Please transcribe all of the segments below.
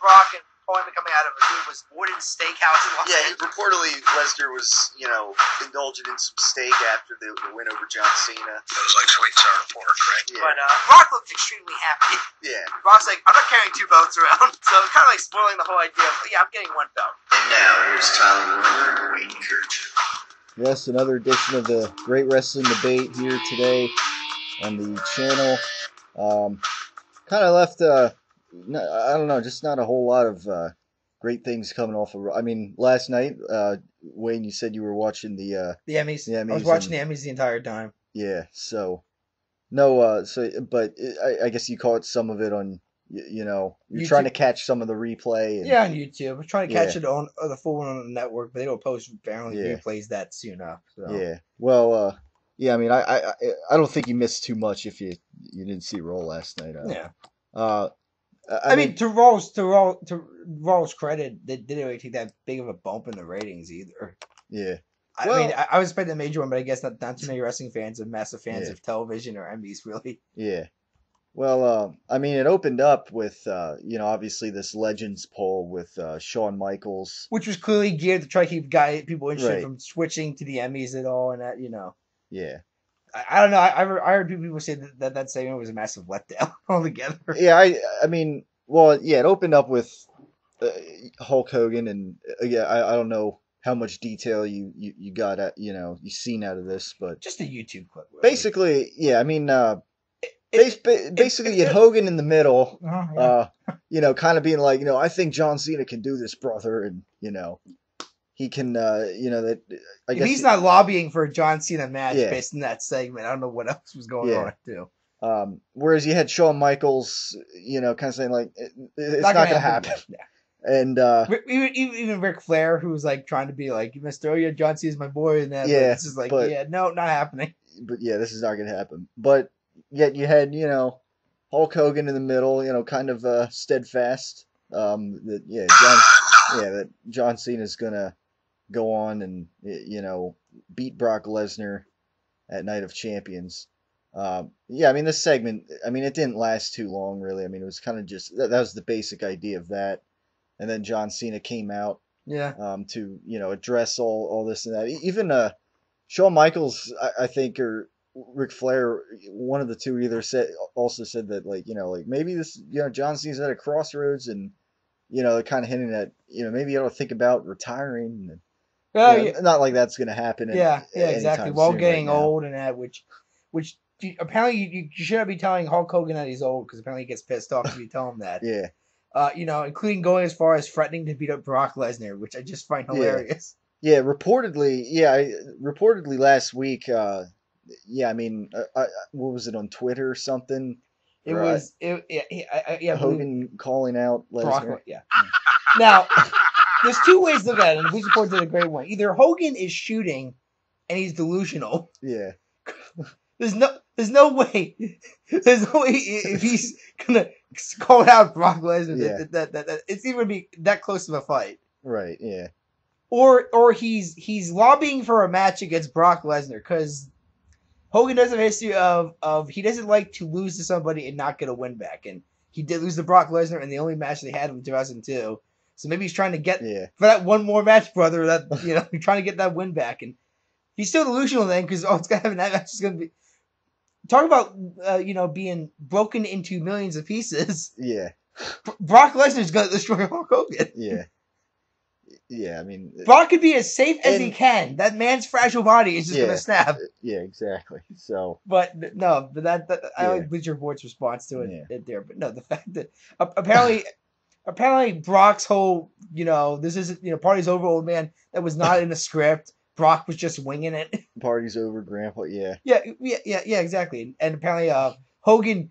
Brock and Coleman coming out of it was Wooden Steakhouse in Los Angeles. Reportedly Lesnar was, indulging in some steak after the win over John Cena. It was like sweet and sour pork, right? Yeah. But Brock looked extremely happy. Yeah. Brock's like, I'm not carrying 2 belts around, so kind of like spoiling the whole idea of, I'm getting 1 belt. And now here's Tyler Warner and Wayne Kurt. Yes, another edition of the Great Wrestling Debate here today on the channel. Kind of left, I don't know, just not a whole lot of great things coming off of. I mean, last night, Wayne, you said you were watching the Emmys. The Emmys. I was watching the Emmys the entire time. Yeah, so no, but I guess you caught some of it on, you're YouTube. trying to catch some of the replay. And, yeah, on YouTube. I'm trying to catch it on the full one on the network, but they don't post apparently replays that soon enough. So. Yeah, well, yeah, I mean, I don't think you missed too much if you didn't see Raw last night. Yeah. I mean, to Raw's credit, they didn't really take that big of a bump in the ratings either. Yeah. I mean, I was expecting a major one, but I guess not too many wrestling fans are massive fans of television or Emmys, really. Yeah. Well, I mean, it opened up with, obviously this Legends poll with Shawn Michaels. Which was clearly geared to try to keep people interested from switching to the Emmys at all, and that, Yeah. I don't know. I heard people say that segment was a massive letdown altogether. Yeah, I mean, well, yeah, it opened up with Hulk Hogan, and I don't know how much detail you got at, you seen out of this, but just a YouTube clip. Really. Basically, yeah, I mean, basically you had Hogan in the middle, kind of being like, I think John Cena can do this, brother, and he can, that. I guess he's not lobbying for a John Cena match based in that segment. I don't know what else was going on too. Whereas you had Shawn Michaels, kind of saying like, it's not going to happen. Yeah. And even Ric Flair, who was like trying to be like, Mr. John Cena's my boy, and that. Yeah, it's just like, no, not happening. But yeah, this is not going to happen. But yet you had, Hulk Hogan in the middle, kind of steadfast. That John Cena's gonna go on and beat Brock Lesnar at Night of Champions. I mean, this segment, I mean, it didn't last too long, really. I mean, it was kind of just that was the basic idea of that, and then John Cena came out, to address all this and that. Even Shawn Michaels, I think, or Ric Flair, one of the two also said that like maybe this John Cena's at a crossroads, and they're kind of hinting at maybe you ought to think about retiring. And, not like that's going to happen. Exactly. While getting old and that, which apparently you shouldn't be telling Hulk Hogan that he's old, because apparently he gets pissed off if you tell him that. Yeah. Including going as far as threatening to beat up Brock Lesnar, which I just find hilarious. Yeah. Reportedly last week. I mean, what was it on Twitter or something? Hogan calling out Lesnar. Brock, Now, there's 2 ways to look at it, and Bleacher Report did a great one. Either Hogan is shooting, and he's delusional. Yeah. There's no way if he's gonna call out Brock Lesnar that it's even be that close of a fight. Right. Yeah. Or he's lobbying for a match against Brock Lesnar, because Hogan does have a history of he doesn't like to lose to somebody and not get a win back, and he did lose to Brock Lesnar in the only match they had in 2002. So maybe he's trying to get for that one more match, brother. That trying to get that win back, and he's still delusional then, because it's gonna happen. That match is gonna be talk about being broken into millions of pieces. Yeah, Brock Lesnar's gonna destroy Hulk Hogan. Yeah. Yeah, I mean, Brock could be as safe as he can. That man's fragile body is just gonna snap. Yeah, exactly. So, but I like Bleacher Report's response to it there. But no, the fact that apparently Brock's whole this isn't party's over, old man. That was not in the script. Brock was just winging it. Party's over, Grandpa. Yeah. Yeah, exactly. And apparently, Hogan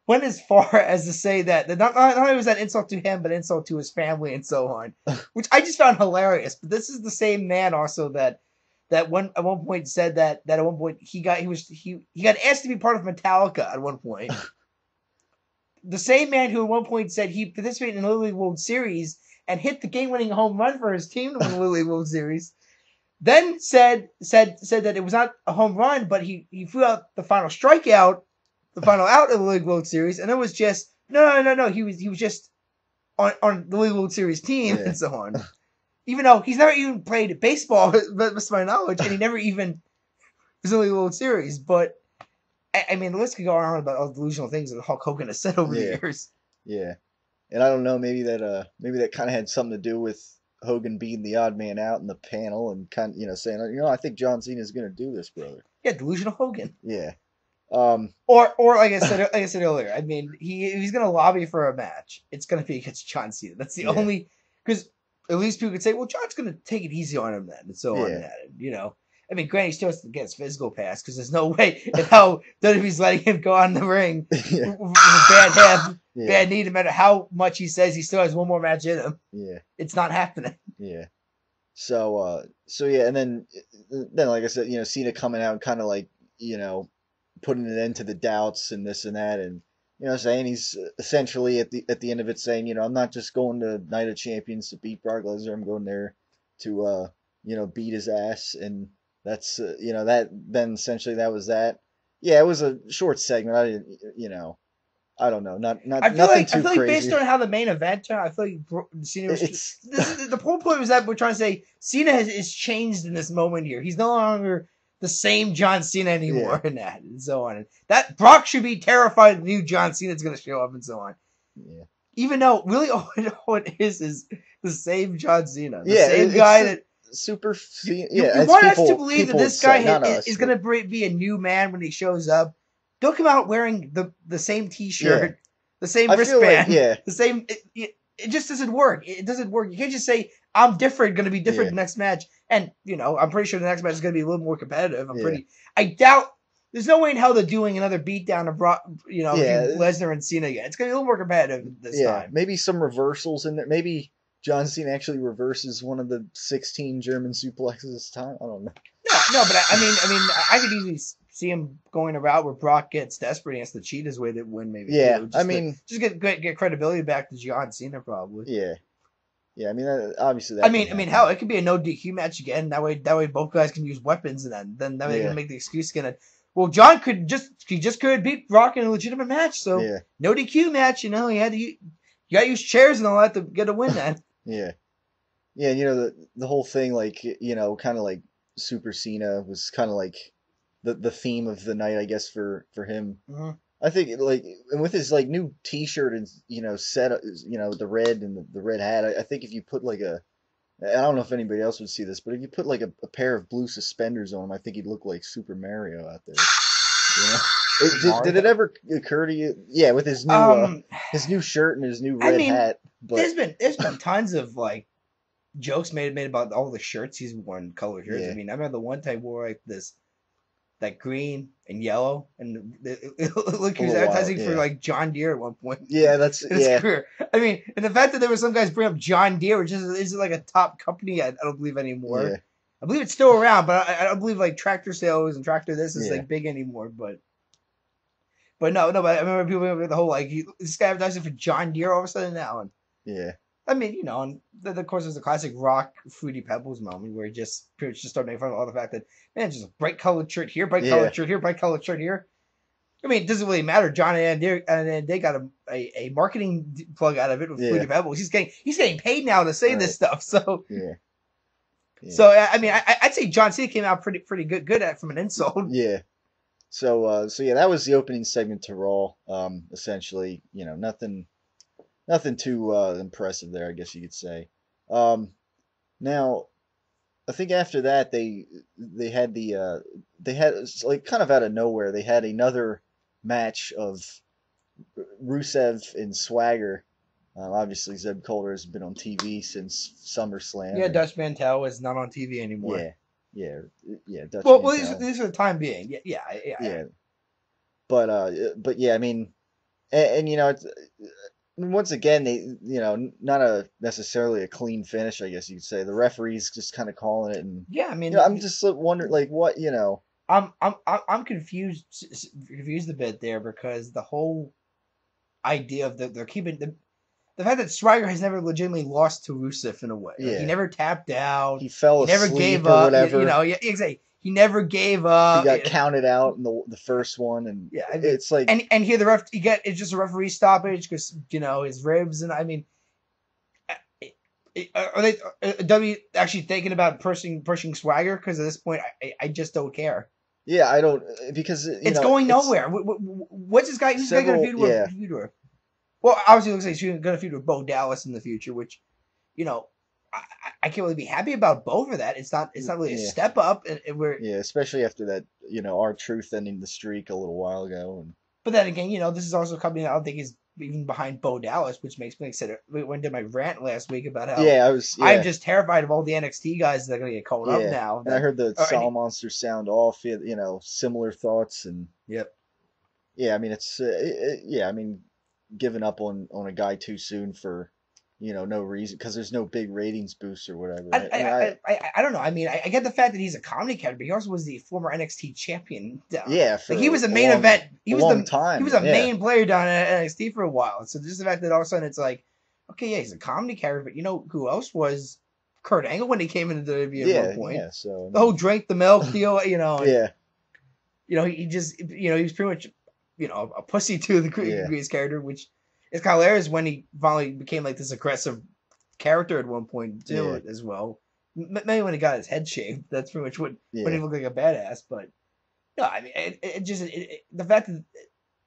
went as far as to say that not only was that insult to him, but insult to his family and so on, which I just found hilarious. But this is the same man also that at one point said that at one point he got asked to be part of Metallica at one point. The same man who at one point said he participated in the Little League World Series and hit the game-winning home run for his team to win the Little League World Series, then said that it was not a home run, but he threw out the final strikeout, the final out of the League World Series, and it was just No. He was just on the League World Series team Yeah. and so on. Even though he's never even played baseball, but to my knowledge, and he never even was in the League World Series. But I mean, the list could go on about all the delusional things that Hulk Hogan has said over the years. Yeah, and I don't know, maybe that kind of had something to do with Hogan being the odd man out in the panel and kind of, saying, I think John Cena's going to do this, brother. Yeah, delusional Hogan. Yeah. Or like I said earlier, I mean, he's going to lobby for a match. It's going to be against John Cena. That's the only, because at least people could say, well, John's going to take it easy on him then, and so on and that. I mean, granted, he still has to get his physical pass because there's no way in hell WWE's letting him go on the ring with a bad hip, bad knee, no matter how much he says he still has one more match in him. Yeah. It's not happening. Yeah. So yeah, and then like I said, Cena coming out and kind of like, putting an end to the doubts and this and that, and saying he's essentially at the end of it saying, I'm not just going to Night of Champions to beat Brock Lesnar, I'm going there to beat his ass, and that's that. Then essentially that was that. Yeah, it was a short segment. I didn't, I don't know, not I feel nothing like, too I feel like crazy. Based on how the main event turned, I feel like Cena was. The whole point was that we're trying to say Cena is changed in this moment here. He's no longer the same John Cena anymore, and that, and so on. And that Brock should be terrified the new John Cena's going to show up, and so on. Yeah. Even though really all it is the same John Cena, the same guy that. Super. You want us to believe that this guy is going to be a new man when he shows up. Don't come out wearing the same T-shirt, the same wristband, the same. It just doesn't work. It doesn't work. You can't just say I'm different, going to be different the next match, and I'm pretty sure the next match is going to be a little more competitive. I doubt. There's no way in hell they're doing another beatdown of Lesnar and Cena again. It's going to be a little more competitive this time. Maybe some reversals in there. Maybe John Cena actually reverses one of the 16 German suplexes this time. I don't know. No, but I could easily see him going a route where Brock gets desperate and has to cheat his way to win. Maybe. Yeah, just get credibility back to John Cena probably. Yeah. Yeah, I mean, obviously. I mean, hell, it could be a no DQ match again. That way, both guys can use weapons, and then that way they can make the excuse again. Well, John could could beat Brock in a legitimate match, so no DQ match. You got to use chairs and all that to get a win. Then. Yeah, the whole thing, like kind of like Super Cena was kind of like the theme of the night, I guess, for him. Mm-hmm. I think and with his like new T-shirt and set the red and the red hat, I think if you put like I don't know if anybody else would see this, but if you put like a pair of blue suspenders on him, I think he'd look like Super Mario out there. Did it ever occur to you? Yeah, with his new shirt and his new red hat. But there's been tons of like jokes made about all the shirts he's worn, colored shirts. Yeah. I mean, I remember the one time he wore like that green and yellow, and look, he was advertising for like John Deere at one point. Yeah, that's in his career. I mean, and the fact that there were some guys bring up John Deere, which is like a top company, I don't believe anymore. Yeah. I believe it's still around, but I don't believe like tractor sales and tractor this is like big anymore. But no, but I remember people the whole like this guy advertising for John Deere all of a sudden now, and I mean, and of course there's the classic Rock Fruity Pebbles moment where he just started making fun of all the fact that man, just a bright colored shirt here, bright colored shirt here, bright colored shirt here. I mean, it doesn't really matter. John and they got a marketing plug out of it with Fruity Pebbles. He's getting paid now to say this stuff. So So I mean, I'd say John Cena came out pretty good at from an insult. Yeah. So that was the opening segment to Raw. Essentially, nothing too impressive there, I guess you could say. Now, I think after that they had like kind of out of nowhere they had another match of Rusev and Swagger. Obviously, Zeb Colter has been on TV since SummerSlam. Yeah, Dutch Mantel is not on TV anymore. Yeah. Dutch well, Mantel. at least for the time being. Yeah. But yeah, I mean, and it's. Once again, they not necessarily a clean finish, I guess you could say. The referee's just kind of calling it, and I mean, I'm just wondering, like, what I'm confused a bit there because the whole idea of they're keeping the fact that Swagger has never legitimately lost to Rusev in a way. Yeah. He never tapped out. He fell asleep, never gave or up. whatever. Exactly. He never gave up. He got counted out in the first one, and Yeah, I mean, it's like and here it's just a referee stoppage because his ribs, and I mean, are they W actually thinking about pushing Swagger? Because at this point, I just don't care. yeah, I don't because It's going nowhere. What's this guy? Who's going to feud with? Well, obviously, it looks like he's going to feud with Bo Dallas in the future, which I can't really be happy about both of that. It's not really a step up, and we're especially after that R-Truth ending the streak a little while ago. But then again, this is also a company that I don't think is even behind Bo Dallas, which makes me excited. We went to my rant last week about how I'm just terrified of all the NXT guys that are going to get called up now. And I heard the Saw Monster sound off. Similar thoughts and yep. Yeah, I mean it's giving up on a guy too soon for no reason because there's no big ratings boost or whatever. I don't know. I mean, I get the fact that he's a comedy character, but he also was the former NXT champion. Yeah, he was a main event. He was a main player down at NXT for a while. So just the fact that all of a sudden it's like, okay, yeah, he's a comedy character, but who else was Kurt Angle when he came into the WWE at one point? Yeah, so the whole drink the milk deal, yeah. He just he was pretty much a pussy to the greatest character, which. It's kind of hilarious when he finally became like this aggressive character at one point too, as well. Maybe when he got his head shaved, that's pretty much when he looked like a badass. But no, I mean, the fact that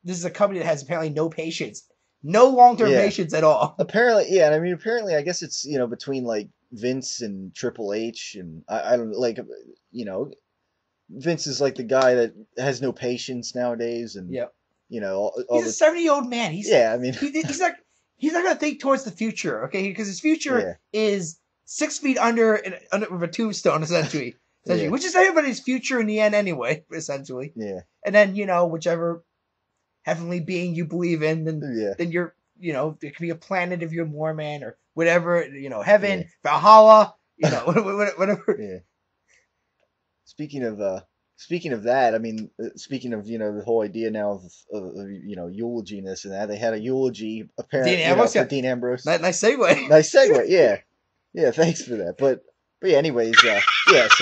this is a company that has apparently no patience, no long-term patience at all. Apparently, yeah. And I mean, apparently, I guess it's between like Vince and Triple H, and I don't like Vince is like the guy that has no patience nowadays, and he's a 70-year-old man. He's not going to think towards the future, okay? Because his future is 6 feet under with a tombstone, essentially, which is everybody's future in the end, anyway. Essentially, And then whichever heavenly being you believe in, then you're there could be a planet if you're Mormon or whatever, heaven, Valhalla, whatever. Yeah. Speaking of that, I mean, speaking of the whole idea now of eulogy and this and that, they had a eulogy apparently for Dean Ambrose. Nice segue. Nice segue, yeah. Thanks for that. But yeah, anyways, So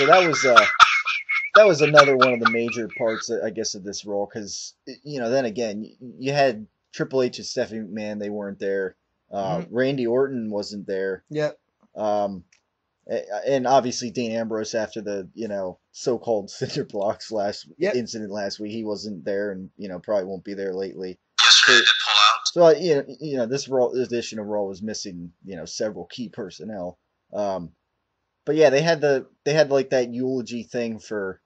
that was another one of the major parts, I guess, of this role because then again you had Triple H and Stephanie McMahon, they weren't there. Randy Orton wasn't there. Yep. And obviously Dean Ambrose after the so-called cinder blocks incident last week, he wasn't there and probably won't be there lately. Yesterday did pull out. So this edition of Raw was missing several key personnel. But yeah, they had like that eulogy thing for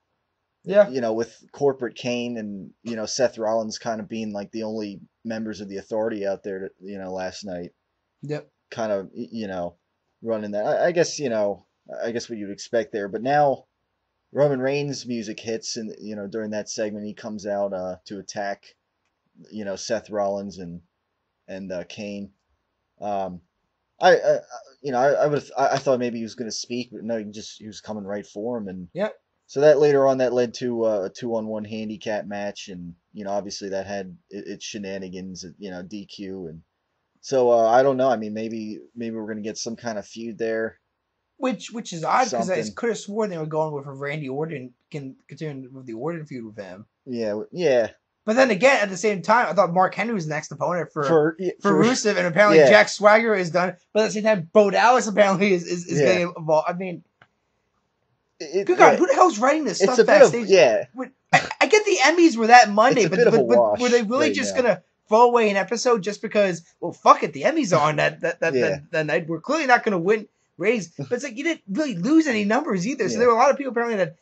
with corporate Kane and Seth Rollins kind of being like the only members of the Authority out there last night. Yep. Kind of running that. I guess what you'd expect there. But now Roman Reigns' music hits, and during that segment he comes out to attack Seth Rollins and Kane. I thought maybe he was going to speak, but no, he was coming right for him, and so that later on that led to a 2-on-1 handicap match, and obviously that had its shenanigans, DQ, and so I don't know. I mean, maybe we're going to get some kind of feud there. Which is odd because I could have sworn they were going with a Randy Orton, continuing with the Orton feud with him. Yeah. But then again, at the same time, I thought Mark Henry was the next opponent for Rusev, and apparently Jack Swagger is done. But at the same time, Bo Dallas apparently is getting involved. I mean, good God, who the hell's writing this stuff backstage? I get the Emmys were that Monday, but were they really just gonna throw away an episode just because? Well, fuck it, the Emmys are on that night. We're clearly not gonna win ratings, but it's like you didn't really lose any numbers either. So there were a lot of people apparently that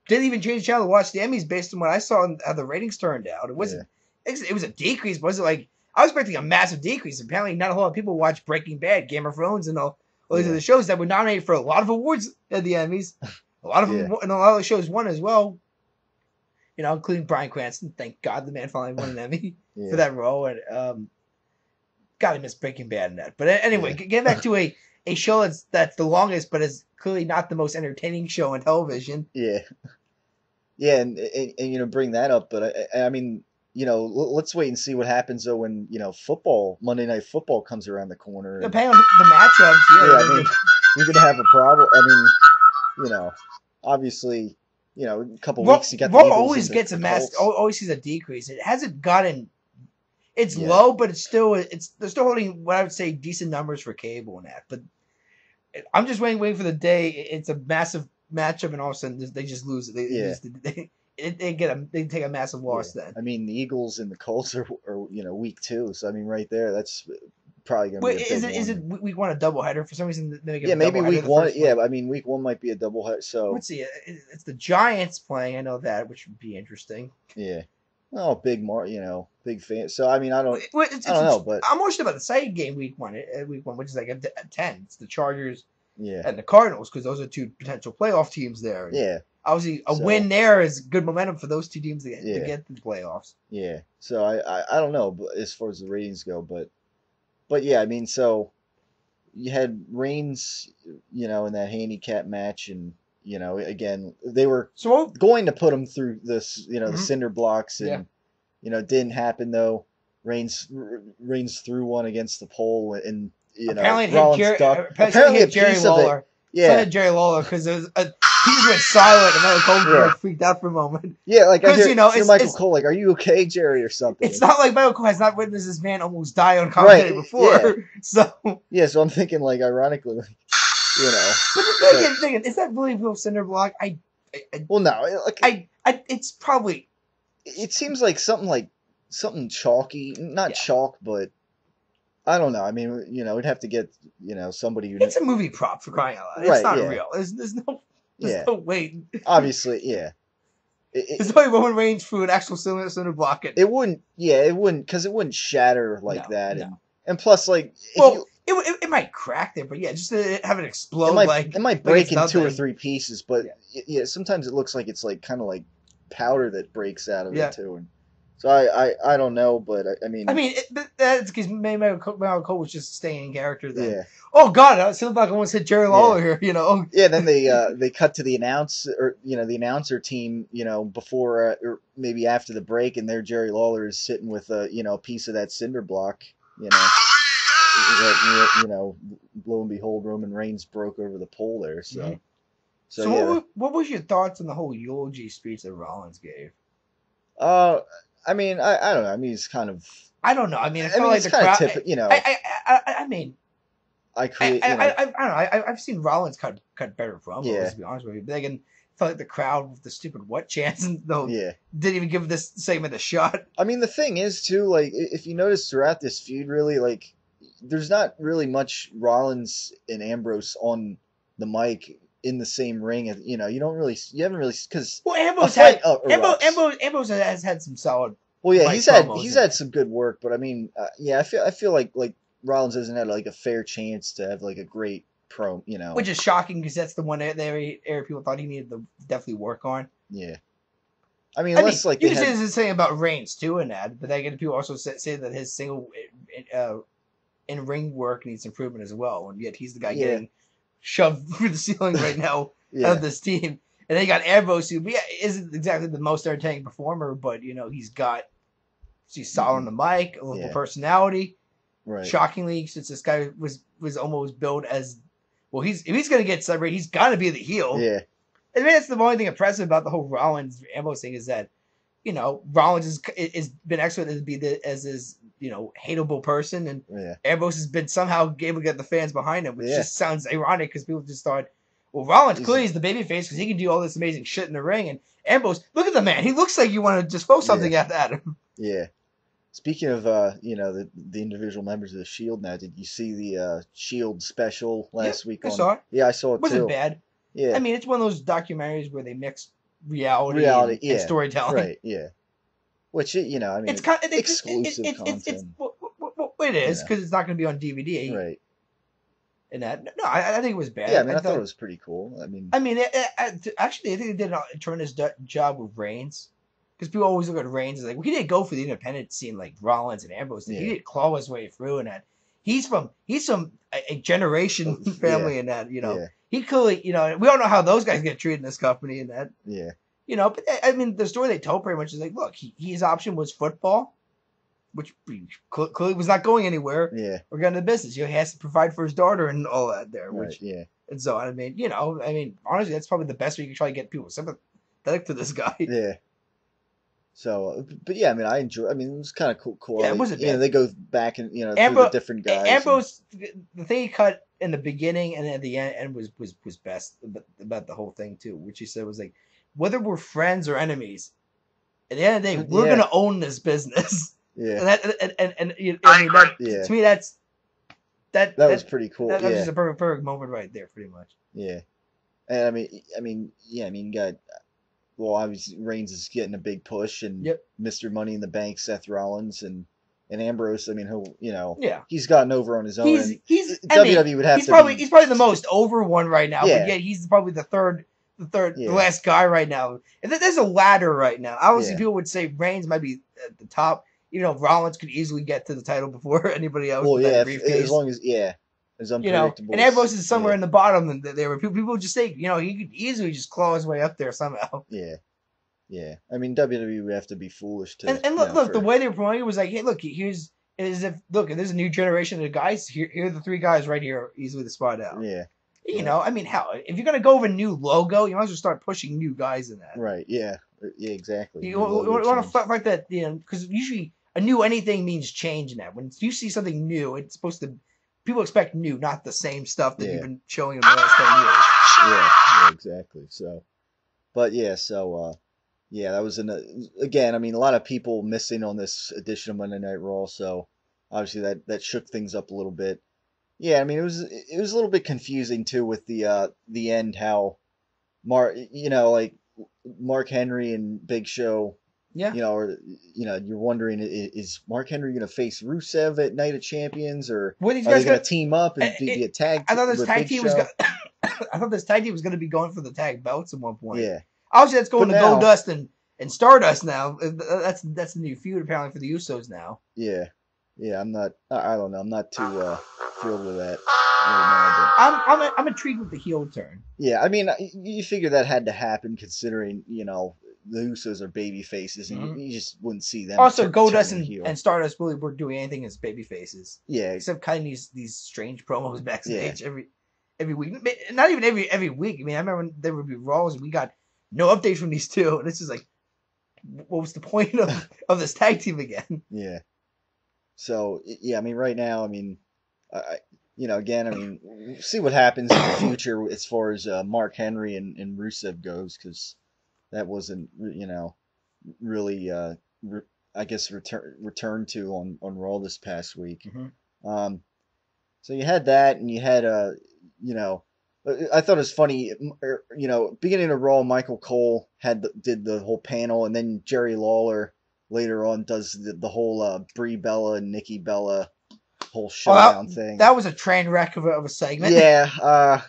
didn't even change the channel to watch the Emmys based on what I saw and how the ratings turned out. It wasn't. It was a decrease, but was it like I was expecting a massive decrease? Apparently, not a whole lot of people watch Breaking Bad, Game of Thrones, and all these other shows that were nominated for a lot of awards at the Emmys. A lot of them, and a lot of the shows won as well. Including Bryan Cranston. Thank God the man finally won an Emmy for that role. And God, I miss Breaking Bad in that. But anyway, getting back to a show that's the longest, but is clearly not the most entertaining show on television. Yeah, and bring that up. But I mean, let's wait and see what happens though when Monday Night Football comes around the corner. Depending on the matchups, I mean, you're gonna have a problem. I mean, obviously, a couple weeks you got the Raw Eagles always and gets the a Colts. always sees a decrease. It hasn't gotten. It's Yeah. low, but they're still holding what I would say decent numbers for cable and that. But I'm just waiting for the day it's a massive matchup and all of a sudden they just lose it. They take a massive loss then. I mean, the Eagles and the Colts are week 2, so I mean, right there, that's probably going to be a big one. Is it week 1 a doubleheader for some reason? Maybe week 1. Yeah, I mean, week 1 might be a doubleheader. So let's see. It's the Giants playing. I know that, which would be interesting. Yeah. Oh, big fan. So I mean, I don't know, but I'm more sure about the second game week 1, which is like a 10. It's the Chargers, yeah, and the Cardinals because those are 2 potential playoff teams there. And yeah. obviously, a win there is good momentum for those 2 teams to get to the playoffs. Yeah. So I don't know as far as the ratings go, but yeah, I mean, so you had Reigns, in that handicap match, and again, they were going to put him through this, the cinder blocks, and it didn't happen though. Reigns threw one against the pole, and apparently Rollins hit Jerry Lawler. Yeah, Jerry Lawler because he just went silent, and Michael Cole freaked out for a moment. Yeah, like I hear it's Michael Cole, like, "Are you okay, Jerry?" or something. It's not like Michael Cole has not witnessed this man almost die on commentary before. Yeah. So so I'm thinking, like, ironically, like, But again, is that really real cinder block? Well, no. It's probably. It seems like something chalky, not chalk, but I don't know. I mean, we'd have to get somebody who. It's a movie prop for crying out loud. It's not real. There's no way. Obviously, yeah. There's no way Roman Reigns threw an actual cinder block. It wouldn't, because it wouldn't shatter like that, no. And plus, like, it might crack there, but just to have it explode, it might break in 2 or 3 pieces, but sometimes it looks like it's like kind of like powder that breaks out of it too. And so I don't know, but I mean, that's because Michael Cole was just staying in character then. Yeah. Oh God, it seems like I almost hit Jerry Lawler here. Yeah. Then they cut to the announcer team, before or maybe after the break, and there Jerry Lawler is sitting with a piece of that cinder block, lo and behold, Roman Reigns broke over the pole there. So what was your thoughts on the whole eulogy speech that Rollins gave? I mean, I don't know. I mean, it's kind of. I don't know. I mean, I feel like the crowd. I mean, I don't know. I've seen Rollins cut better promos. To be honest with you, but again, I felt like the crowd with the stupid what chants didn't even give this segment a shot. I mean, the thing is too, like, if you notice throughout this feud, really, like, there's not really much Rollins and Ambrose on the mic in the same ring. You haven't really, because Ambrose has had some solid. Well, yeah, he's had some good work, but I mean, I feel like Rollins hasn't had like a fair chance to have like a great pro, which is shocking because that's the one area people thought he needed to definitely work on. Yeah, I mean, you can say the same about Reigns too, in that, but then people also say that his single in ring work needs improvement as well, and yet he's the guy getting shoved through the ceiling right now of this team. And then you got Ambrose, who isn't exactly the most entertaining performer, but he's solid on the mic, a little personality. Right. Shockingly, since this guy was almost billed as if he's going to get celebrated, he's got to be the heel. Yeah. I mean, that's the only thing impressive about the whole Rollins Ambrose thing is that Rollins is been excellent as his hateable person, and Ambrose has been somehow able to get the fans behind him, which just sounds ironic because people just thought, well, Rollins clearly is the babyface because he can do all this amazing shit in the ring, and Ambrose, look at the man, he looks like you want to just throw something at him. Yeah. Speaking of the individual members of the Shield now, did you see the Shield special last week? I saw it. Yeah, I saw it. Wasn't bad. Yeah. I mean, it's one of those documentaries where they mix reality and storytelling. Right. Yeah. Which I mean, it's kind of exclusive content. It is because it's not going to be on DVD. Right. And that I think it was bad. Yeah, I mean, I thought it was pretty cool. Actually, I think they did a tremendous job with Reigns. Because people always look at Reigns as like, well, he didn't go for the independent scene like Rollins and Ambrose did. He didn't claw his way through, and that he's from a generation family, and that he clearly we don't know how those guys get treated in this company, and that but I mean the story they told pretty much is like, look, his option was football, which clearly was not going anywhere. Yeah, or going into business. He has to provide for his daughter and all that there. Right. And so I mean, honestly, that's probably the best way you can try to get people sympathy. sympathetic to this guy. Yeah. So, but yeah, I mean, I enjoy. I mean, it was kind of cool. Yeah, it wasn't bad. They go back and through the different guys. Ambrose, the thing he cut in the beginning and at the end was best about the whole thing too, which he said was like, whether we're friends or enemies, at the end of the day, we're gonna own this business. Yeah. And I mean, to me, that was pretty cool. That was just a perfect moment right there, pretty much. Yeah, and I mean, you got. Well, obviously Reigns is getting a big push, and Mr. Money in the Bank, Seth Rollins, and Ambrose. I mean, he's gotten over on his own. WWE would have he's probably the most over one right now. Yeah. But yet he's probably the last guy right now. And there's a ladder right now. Obviously, people would say Reigns might be at the top. Rollins could easily get to the title before anybody else. Well, as long as it's unpredictable. And Ambrose is somewhere in the bottom there. People just say, he could easily just claw his way up there somehow. Yeah. I mean, WWE would have to be foolish to. And look, the way they were promoting it was like, hey, look, if there's a new generation of guys. Here are the three guys right here, easily the spot out. Yeah. I mean, if you're gonna go with a new logo, you might as well start pushing new guys in that. Right. Yeah. Yeah. Exactly. You want to fight that, because usually a new anything means change now. When you see something new, it's supposed to. People expect new, not the same stuff that you've been showing them the last 10 years. Yeah, exactly. So, but that was again. I mean, a lot of people missing on this edition of Monday Night Raw, so obviously that shook things up a little bit. Yeah, I mean, it was a little bit confusing too with the end, how Mark Henry and Big Show. Yeah. You're wondering, is Mark Henry going to face Rusev at Night of Champions, or are they going to team up and be a tag? I thought this tag team was. I thought this tag team was going to be going for the tag belts at one point. Yeah. Obviously, that's going to Goldust and Stardust now. That's the new feud apparently for the Usos now. Yeah. I'm not. I don't know. I'm not too thrilled with that. I'm intrigued with the heel turn. Yeah, I mean, you figure that had to happen considering the Usos are baby faces, and you just wouldn't see them. Also, Goldust and Stardust really weren't doing anything as baby faces. Yeah, except cutting these strange promos backstage every week. Not even every week. I mean, I remember when there would be Raws, and we got no updates from these two, and it's just like, what was the point of this tag team again? Yeah. So I mean, right now, I mean, again, I mean, we'll see what happens in the future as far as Mark Henry and Rusev goes, because that wasn't, really, I guess, returned to on Raw this past week. Mm-hmm. So you had that, and you had, I thought it was funny, beginning of Raw, Michael Cole did the whole panel, and then Jerry Lawler later on does the whole Brie Bella and Nikki Bella whole showdown thing. That was a train wreck of a segment. Yeah.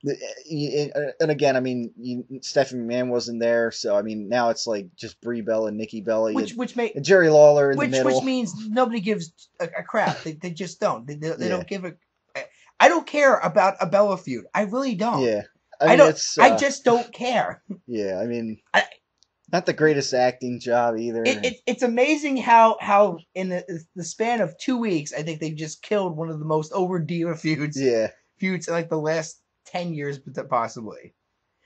And again, I mean, Stephanie McMahon wasn't there, so I mean, now it's like just Brie Bella and Nikki Bella, and Jerry Lawler in the middle, which means nobody gives a crap. They just don't. They don't give a. I don't care about a Bella feud. I really don't. Yeah, I don't. I just don't care. Yeah, I mean, not the greatest acting job either. It's amazing how in the span of 2 weeks, I think they've just killed one of the most over diva feuds. Yeah, feuds in like the last 10 years, possibly.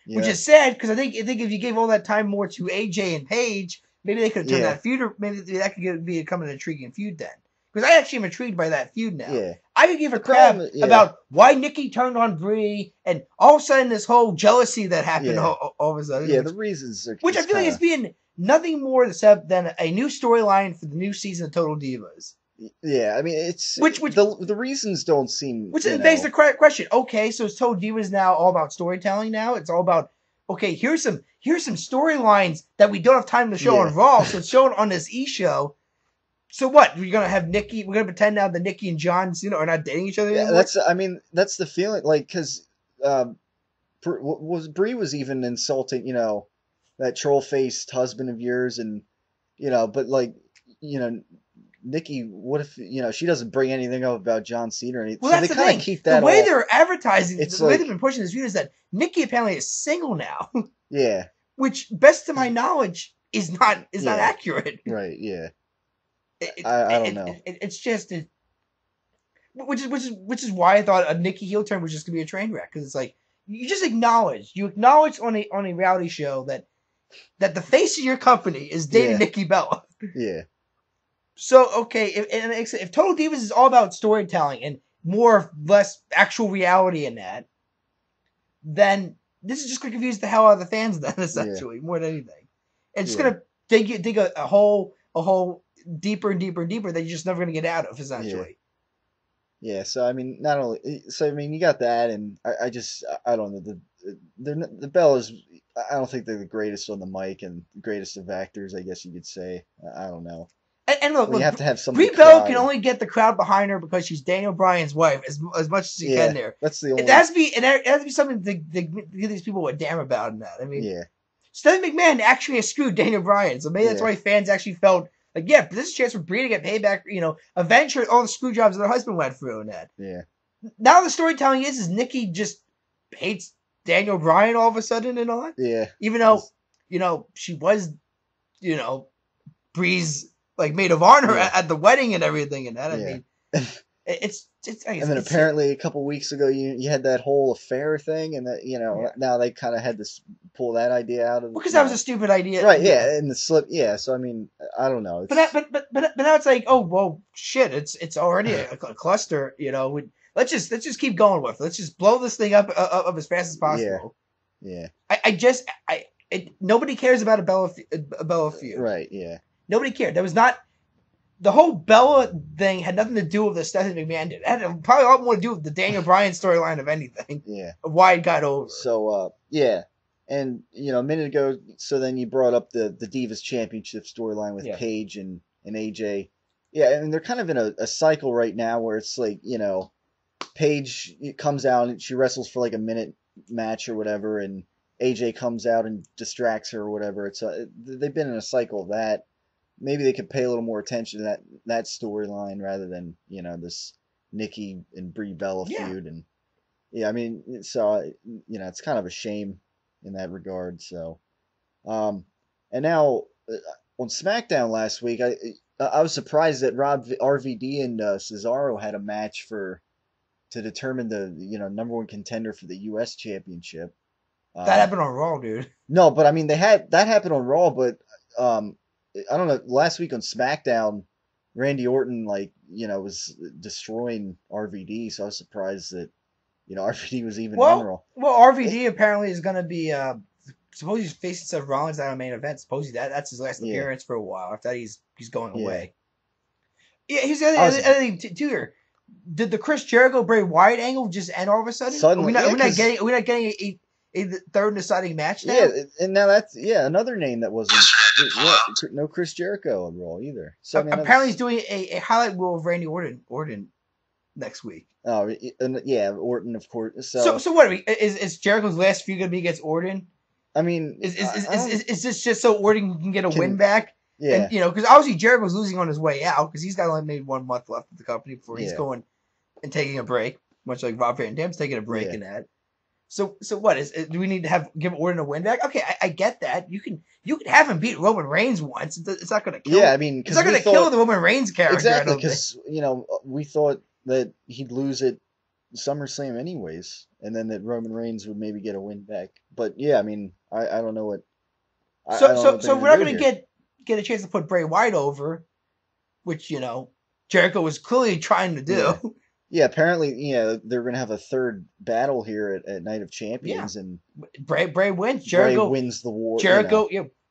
Yeah. Which is sad, because I think if you gave all that time more to AJ and Paige, maybe they could have turned that feud, or maybe that could become an intriguing feud then. Because I actually am intrigued by that feud now. Yeah. I could give a crap about why Nikki turned on Brie, and all of a sudden this whole jealousy that happened all of a sudden. Yeah, the reasons are. Which I feel like it's being nothing more except than a new storyline for the new season of Total Divas. Yeah, I mean, it's the reasons don't seem. Which begs the question. Okay, so it's Total Divas now all about storytelling. Now it's all about here's some storylines that we don't have time to show on Raw, so it's shown on this show. So what? We're gonna have Nikki. We're gonna pretend now that Nikki and John, are not dating each other anymore. That's the feeling. Like, because Brie was even insulting, that troll faced husband of yours, and but Nikki, what if she doesn't bring anything up about John Cena or anything? Well, so that's they kind of keep that. The way they're advertising, the way they've been pushing this view is that Nikki apparently is single now. Yeah. Which, best to my knowledge, is not accurate. Right. Yeah. I don't know. It's just, which is why I thought a Nikki heel turn was just gonna be a train wreck, because it's like you acknowledge on a reality show that that the face of your company is dating Nikki Bella. Yeah. So, okay, if Total Divas is all about storytelling and more or less actual reality in that, then this is just going to confuse the hell out of the fans then, essentially, more than anything. It's just going to dig a hole deeper and deeper and deeper that you're just never going to get out of, essentially. Yeah, so, I mean, you got that, and I don't know, the Bellas, I don't think they're the greatest on the mic and greatest of actors, I guess you could say. I don't know. And look, you have to have Brie Bella can only get the crowd behind her because she's Daniel Bryan's wife as much as she can there. That's the only. It has to be something to give these people a damn about in that. I mean, Stephanie McMahon actually has screwed Daniel Bryan, so maybe that's why fans actually felt like, this is a chance for Brie to get payback. Avenge all the screw jobs that her husband went through in that. Yeah. Now the storytelling is Nikki just hates Daniel Bryan all of a sudden and all that. Yeah. Even though she was Brie's maid of honor at the wedding and everything and that. I mean, it's and then apparently a couple weeks ago you had that whole affair thing, and that now they kind of had to pull that idea out of because that was a stupid idea, right? Yeah, and the slip. Yeah, so I mean, I don't know. But now it's like, oh well, shit! It's already a cluster. Let's just keep going with it. Let's just blow this thing up as fast as possible. Yeah. Nobody cares about a Bella feud. Right. Yeah. Nobody cared. There was not the whole Bella thing had nothing to do with the Stephanie McMahon did. It had probably a lot more to do with the Daniel Bryan storyline of anything. Yeah. Of why it got over. So and a minute ago, so then you brought up the Divas Championship storyline with Paige and AJ. Yeah, and they're kind of in a cycle right now where it's like, Paige comes out and she wrestles for like a minute match or whatever, and AJ comes out and distracts her or whatever. It's they've been in a cycle of that. Maybe they could pay a little more attention to that storyline rather than this Nikki and Brie Bella feud. And I mean, so it's kind of a shame in that regard. So, and now on SmackDown last week, I was surprised that RVD and Cesaro had a match to determine the number one contender for the U.S. Championship. That happened on Raw, dude. No, but I mean that happened on Raw, but I don't know. Last week on SmackDown, Randy Orton was destroying RVD, so I was surprised that RVD was even on Raw. Well, RVD apparently is going to be suppose he's facing Seth Rollins at a main event. Suppose that's his last appearance for a while. After that, he's going away. Yeah, he's the other thing too here. Did the Chris Jericho Bray Wyatt angle just end all of a sudden? Suddenly, we're not getting a third deciding match now? Yeah, and now that's another name that wasn't no Chris Jericho on Raw either. So apparently he's doing a highlight reel of Randy Orton next week. Oh, yeah, Orton, of course. So what are we? Is Jericho's last feud gonna be against Orton? I mean, is this just so Orton can get a win back? Yeah, and, because obviously Jericho's losing on his way out because he's got only maybe 1 month left of the company before he's going and taking a break, much like Rob Van Dam's taking a break in that. So what do we need to give Orton a win back? Okay, I get that. You can have him beat Roman Reigns once. It's not going to kill. Yeah, I mean, it's not going to kill the Roman Reigns character. Exactly, because we thought that he'd lose at SummerSlam anyways, and then that Roman Reigns would maybe get a win back. But yeah, I mean, I don't know what. So we're not going to get a chance to put Bray Wyatt over, which Jericho was clearly trying to do. Yeah, apparently, they're going to have a third battle here at Night of Champions, and Bray wins. Jericho wins the war.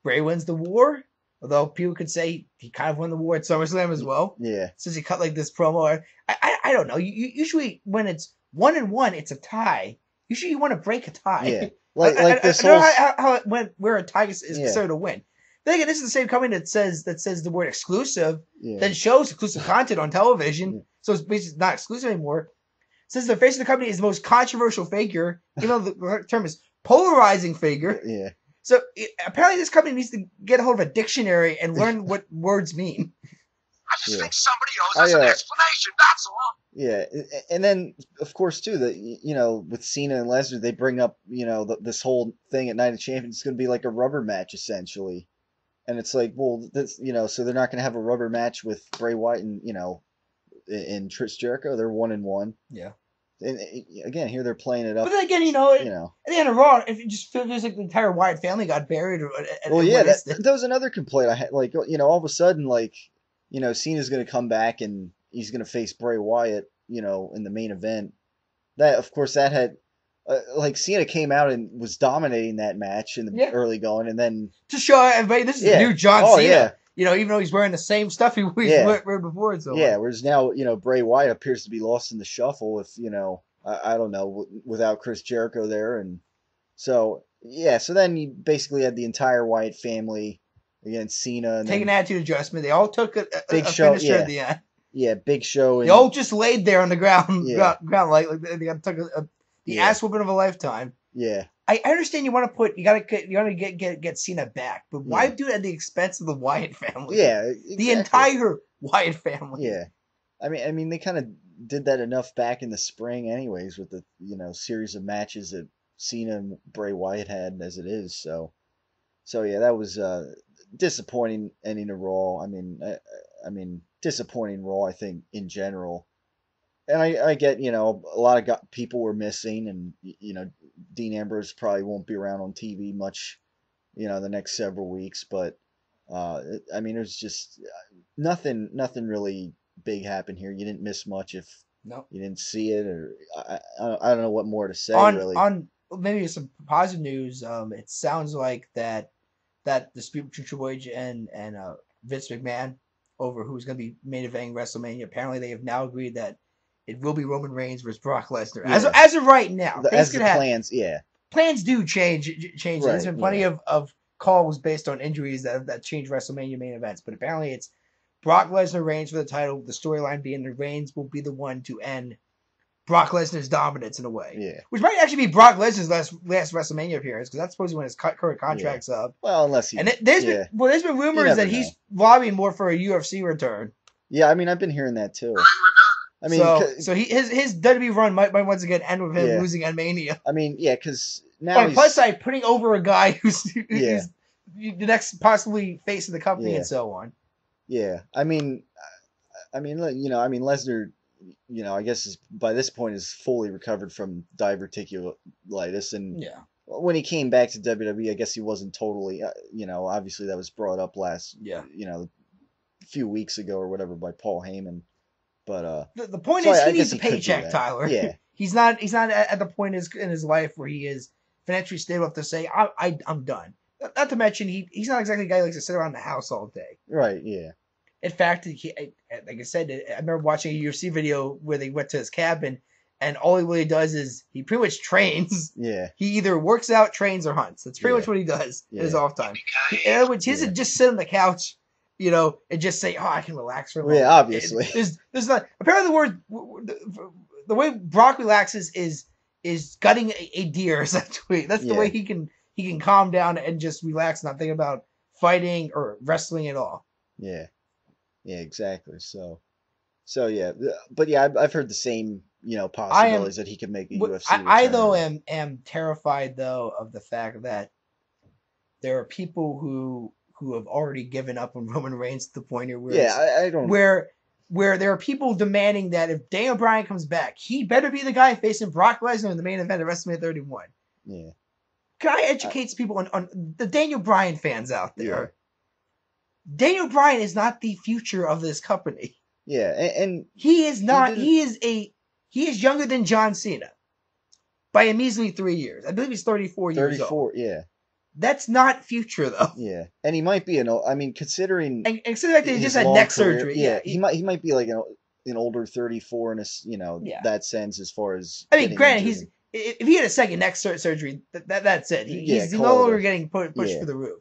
Bray wins the war. Although people could say he kind of won the war at SummerSlam as well. Yeah, since he cut this promo. I don't know. Usually when it's 1-1, it's a tie. Usually you want to break a tie. Yeah, like this I don't know how it went where a tie is considered a win. Then again, this is the same company that says the word exclusive, that shows exclusive content on television, so it's basically not exclusive anymore. Says the face of the company is the most controversial figure, even though the term is polarizing figure. Yeah. So apparently this company needs to get a hold of a dictionary and learn what words mean. I just think somebody owes us an explanation, that's all. Yeah, and then, of course, too, with Cena and Lesnar, they bring up, this whole thing at Night of Champions is going to be like a rubber match, essentially. And it's like, well, that's, so they're not going to have a rubber match with Bray Wyatt and Chris Jericho. They're 1-1. Yeah. And again, here they're playing it up. But then again, at the end of Raw, if it just feels like the entire Wyatt family got buried. That was another complaint I had. Like, all of a sudden, like, Cena's going to come back and he's going to face Bray Wyatt, in the main event. That, of course, that had, Cena came out and was dominating that match in the early going, and then to show everybody this is the new John Cena. Yeah. Even though he's wearing the same stuff he wear before. And so whereas now, Bray Wyatt appears to be lost in the shuffle with, I don't know, without Chris Jericho there. And so then you basically had the entire Wyatt family against Cena. And take an attitude adjustment. They all took a show, finisher at the end. Yeah, Big Show. They all just laid there on the ground, like they took the ass whooping of a lifetime. Yeah. I understand you want to get Cena back, but why do it at the expense of the Wyatt family? Yeah, exactly. The entire Wyatt family. Yeah, I mean, they kind of did that enough back in the spring, anyways, with the series of matches that Cena and Bray Wyatt had as it is. So yeah, that was disappointing ending to Raw. I mean, disappointing Raw. I think in general. And I get, a lot of people were missing, and, Dean Ambrose probably won't be around on TV much, the next several weeks. But, there's just nothing really big happened here. You didn't miss much if you didn't see it, or I don't know what more to say, really. On maybe some positive news, it sounds like that dispute between Triple H and Vince McMahon over who's going to be main eventing WrestleMania, apparently they have now agreed that it will be Roman Reigns versus Brock Lesnar. Yeah. As of right now. Plans, Plans do change. Right, there's been plenty of calls based on injuries that change WrestleMania main events. But apparently it's Brock Lesnar reigns for the title. The storyline being that Reigns will be the one to end Brock Lesnar's dominance in a way. Yeah. Which might actually be Brock Lesnar's last WrestleMania appearance, because that's supposedly when his current contract's up. Well, unless he... And there's been rumors that he's lobbying more for a UFC return. Yeah, I've been hearing that too. So his WWE run might once again end with him losing at Mania. Because now on the plus side, putting over a guy who's the next possibly face of the company and so on. Yeah, Lesnar, I guess by this point is fully recovered from diverticulitis, and when he came back to WWE, I guess he wasn't totally, obviously that was brought up last, a few weeks ago or whatever by Paul Heyman. But the point is he needs a paycheck, Tyler. Yeah, he's not at the point in his life where he is financially stable enough to say I'm done. Not to mention he's not exactly a guy who likes to sit around the house all day. Right. Yeah. In fact, like I said, I remember watching a UFC video where they went to his cabin, and all he really does is he pretty much trains. Yeah. He either works out, trains, or hunts. That's pretty much what he does in his off time. In other words, he doesn't just sit on the couch, and just say, "Oh, I can relax for a moment." Yeah, obviously. There's not. Apparently, the way Brock relaxes is gutting a deer. Essentially, that's the way he can calm down and just relax, not think about fighting or wrestling at all. Yeah. Yeah, exactly. So yeah, but I've heard the same, possibilities that he could make a UFC return. I though am terrified though of the fact that there are people who have already given up on Roman Reigns to the point where where there are people demanding that if Daniel Bryan comes back, he better be the guy facing Brock Lesnar in the main event of WrestleMania 31. Yeah. Can I educate people on the Daniel Bryan fans out there? Yeah. Daniel Bryan is not the future of this company. Yeah, and he is not. He is younger than John Cena by a measly 3 years. I believe he's 34 years old. 34, yeah. That's not future though. Yeah, and he might be considering and considering that he just had neck surgery. Yeah, he might be like an older 34 in that sense as far as. Granted, if he had a second neck surgery, that's it. He's no longer getting pushed for the roof.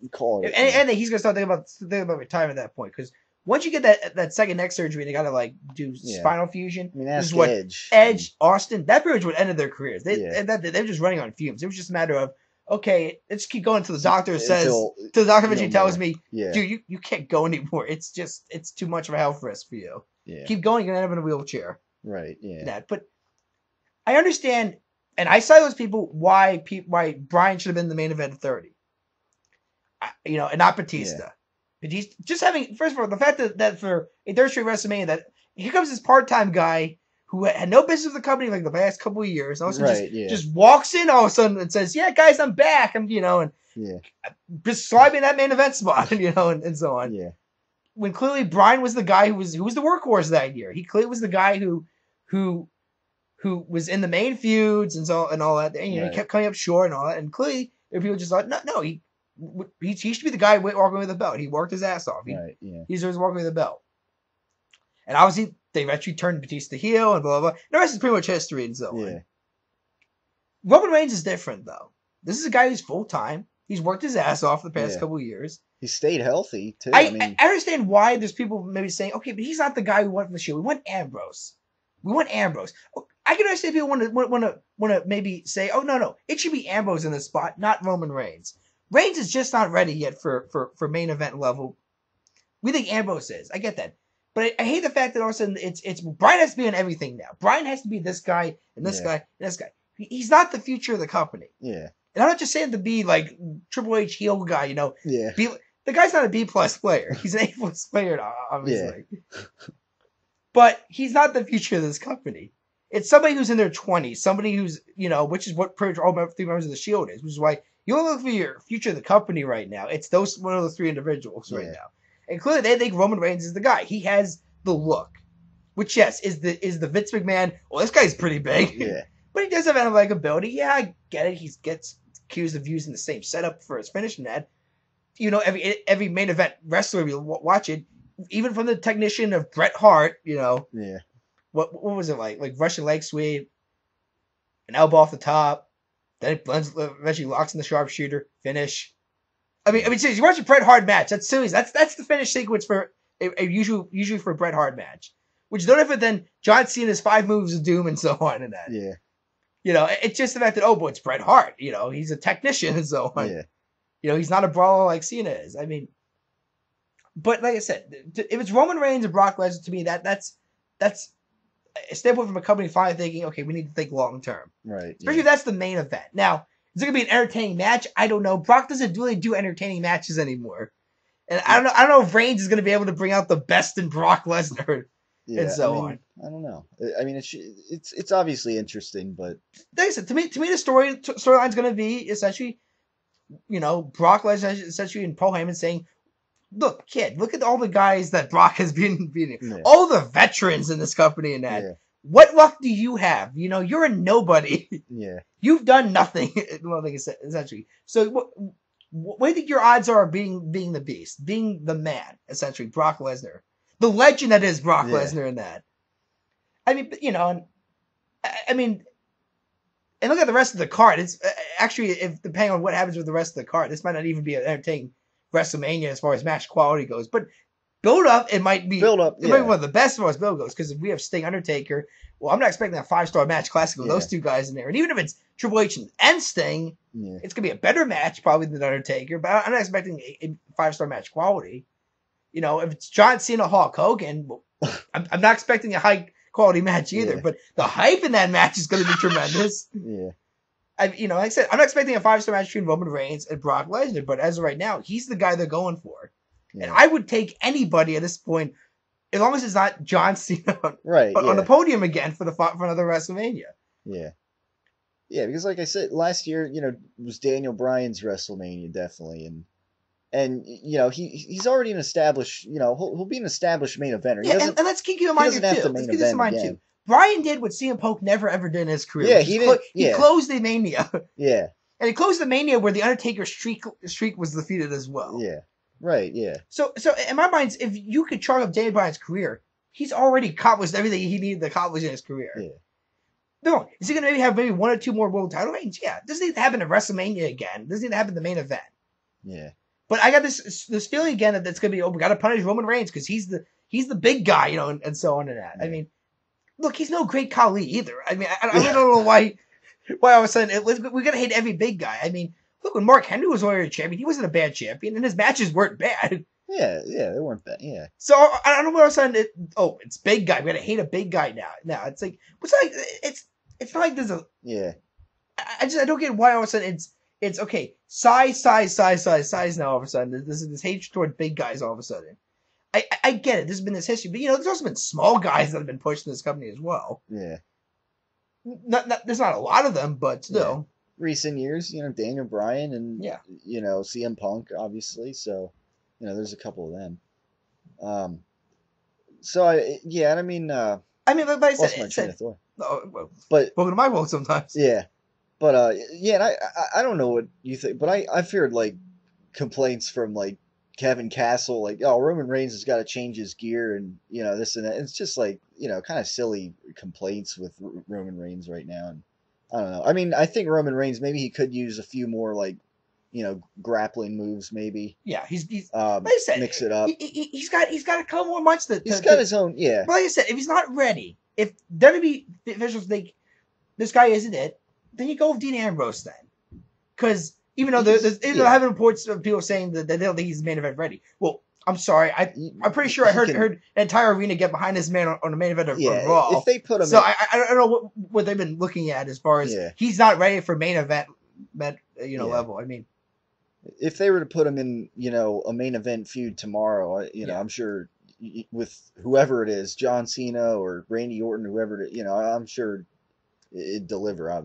And he's gonna start thinking about retirement at that point, because once you get that second neck surgery, they gotta do spinal fusion. This is what Edge, Austin, that pretty much would ended their careers. They're just running on fumes. It was just a matter of, okay, let's keep going until the doctor eventually tells me, dude, you can't go anymore. It's too much of a health risk for you. Yeah. Keep going, you're gonna end up in a wheelchair. Right. Yeah. But I understand. And I saw those people why Bryan should have been the main event at 30. And not Batista. Yeah. Batista just having, first of all, the fact that for a third straight WrestleMania, that here comes this part-time guy who had no business with the company like the last couple of years, all of a sudden just walks in all of a sudden and says, "Yeah, guys, I'm back." And just slide me in that main event spot, and so on. Yeah. When clearly Bryan was the guy who was the workhorse that year. He clearly was the guy who was in the main feuds and all that. And, he kept coming up short and all that. And clearly people just thought, no, he should be the guy walking with the belt. He worked his ass off. He deserves walking with the belt. And obviously, they eventually turned Batista heel and blah, blah, blah. The rest is pretty much history and so on. Roman Reigns is different, though. This is a guy who's full-time. He's worked his ass off the past couple of years. He stayed healthy, too. I understand why there's people maybe saying, okay, but he's not the guy we want from the show. We want Ambrose. I can understand people want to maybe say, oh, no, it should be Ambrose in this spot, not Roman Reigns. Reigns is just not ready yet for main event level. We think Ambrose is. I get that. But I hate the fact that all of a sudden it's Bryan has to be on everything now. Bryan has to be this guy and this guy and this guy. He's not the future of the company. Yeah. And I'm not just saying to be like Triple H heel guy, Yeah. The guy's not a B+ player. He's an A+ player, obviously. Yeah. But he's not the future of this company. It's somebody who's in their 20s, somebody who's, which is what pretty much all three members of the Shield is, which is why you look for your future of the company right now. It's one of those three individuals right now. And clearly they think Roman Reigns is the guy. He has the look. Which, yes, is the Vince McMahon, well, this guy's pretty big. Yeah. But he does have athletic ability. Yeah, I get it. He gets accused of using the same setup for his finish and that. Every main event wrestler we watch it, even from the technician of Bret Hart, Yeah. What was it like? Like Russian leg sweep, an elbow off the top, then it blends, eventually locks in the sharpshooter, finish. I mean, seriously, you watch a Bret Hart match. That's serious. That's the finish sequence for usually for a Bret Hart match, which is no different than John Cena's 5 moves of doom and so on and that. Yeah. It's just the fact that it's Bret Hart. He's a technician and so on. Yeah. He's not a brawler like Cena is. I mean, but like I said, if it's Roman Reigns and Brock Lesnar, to me that's a standpoint from a company finally thinking, okay, we need to think long term. Right. Especially if that's the main event. Now, is it gonna be an entertaining match? I don't know. Brock doesn't really do entertaining matches anymore. And I don't know if Reigns is gonna be able to bring out the best in Brock Lesnar and so on. I don't know. I mean, it's obviously interesting, but like I said, to me the storyline's gonna be essentially, Brock Lesnar essentially and Paul Heyman saying, look, kid, look at all the guys that Brock has been beating. Yeah. All the veterans in this company and that. Yeah. What luck do you have? You're a nobody. Yeah. You've done nothing. Essentially. So what do you think your odds are of being the beast, being the man, essentially, Brock Lesnar, the legend that is Brock Lesnar in that? I mean, and look at the rest of the card. It's actually, if depending on what happens with the rest of the card, this might not even be an entertaining Wrestlemania as far as match quality goes, but build up, it might be might be one of the best as far as build goes, because if we have Sting Undertaker, well, I'm not expecting a 5-star match classic with those two guys in there, and even if it's Triple H and Sting, it's gonna be a better match probably than Undertaker, but I'm not expecting a 5-star match quality. If it's John Cena, Hulk Hogan, well, I'm not expecting a high quality match either, but the hype in that match is gonna be tremendous. Yeah. Like I said, I'm not expecting a 5-star match between Roman Reigns and Brock Lesnar, but as of right now, he's the guy they're going for. Yeah. And I would take anybody at this point, as long as it's not John Cena on the podium again for another WrestleMania. Yeah. Yeah, because like I said, last year, was Daniel Bryan's WrestleMania, definitely. And he's already an established, he'll be an established main eventer. And let's keep in mind here, too. Let's keep this in mind, too. Bryan did what CM Punk never ever did in his career. Yeah, he closed the Mania. Yeah. And he closed the Mania where the Undertaker streak was defeated as well. Yeah. Right, yeah. So in my mind, if you could chalk up Daniel Bryan's career, he's already accomplished everything he needed to accomplish in his career. Yeah. No, is he going to maybe have 1 or 2 more world title reigns? Yeah. Doesn't need to happen at WrestleMania again. Doesn't need to happen in the main event. Yeah. But I got this feeling again that it's going to be, we got to punish Roman Reigns because he's the big guy, and so on and that. Yeah. I mean, look, he's no great Khali either. I mean, I really don't know why all of a sudden we're gonna hate every big guy. I mean, look, when Mark Henry was already a champion, he wasn't a bad champion, and his matches weren't bad. Yeah, they weren't bad. Yeah. So I don't know what all of a sudden it's big guy. We gotta hate a big guy now. Now it's like it's not like there's a I don't get why all of a sudden it's okay size now all of a sudden there's this hatred toward big guys all of a sudden. I get it. There's been this history, but there's also been small guys that have been pushed in this company as well. Yeah. There's not a lot of them, but still. Yeah. Recent years, Daniel Bryan and CM Punk, obviously. So, there's a couple of them. But I said, lost my train of thought. Well, But welcome to my world sometimes. Yeah, but and I don't know what you think, but I feared like complaints from like Kevin Castle, like, oh, Roman Reigns has got to change his gear and this and that. It's just like kind of silly complaints with Roman Reigns right now, and I don't know. I mean, I think Roman Reigns, maybe he could use a few more like grappling moves, maybe. Yeah, he's like I said, mix it up. He's got a couple more months to. He's got his own, yeah. But like I said, if he's not ready, if WWE officials think this guy isn't it, then you go with Dean Ambrose then, because even though I have reports of people saying that they don't think he's main event ready. Well, I'm sorry, I'm pretty sure I heard an entire arena get behind this man on the main event of Raw. If they put him, so I don't know what they've been looking at as far as he's not ready for main event level. I mean, if they were to put him in a main event feud tomorrow, I'm sure with whoever it is, John Cena or Randy Orton, whoever it is, I'm sure it'd deliver.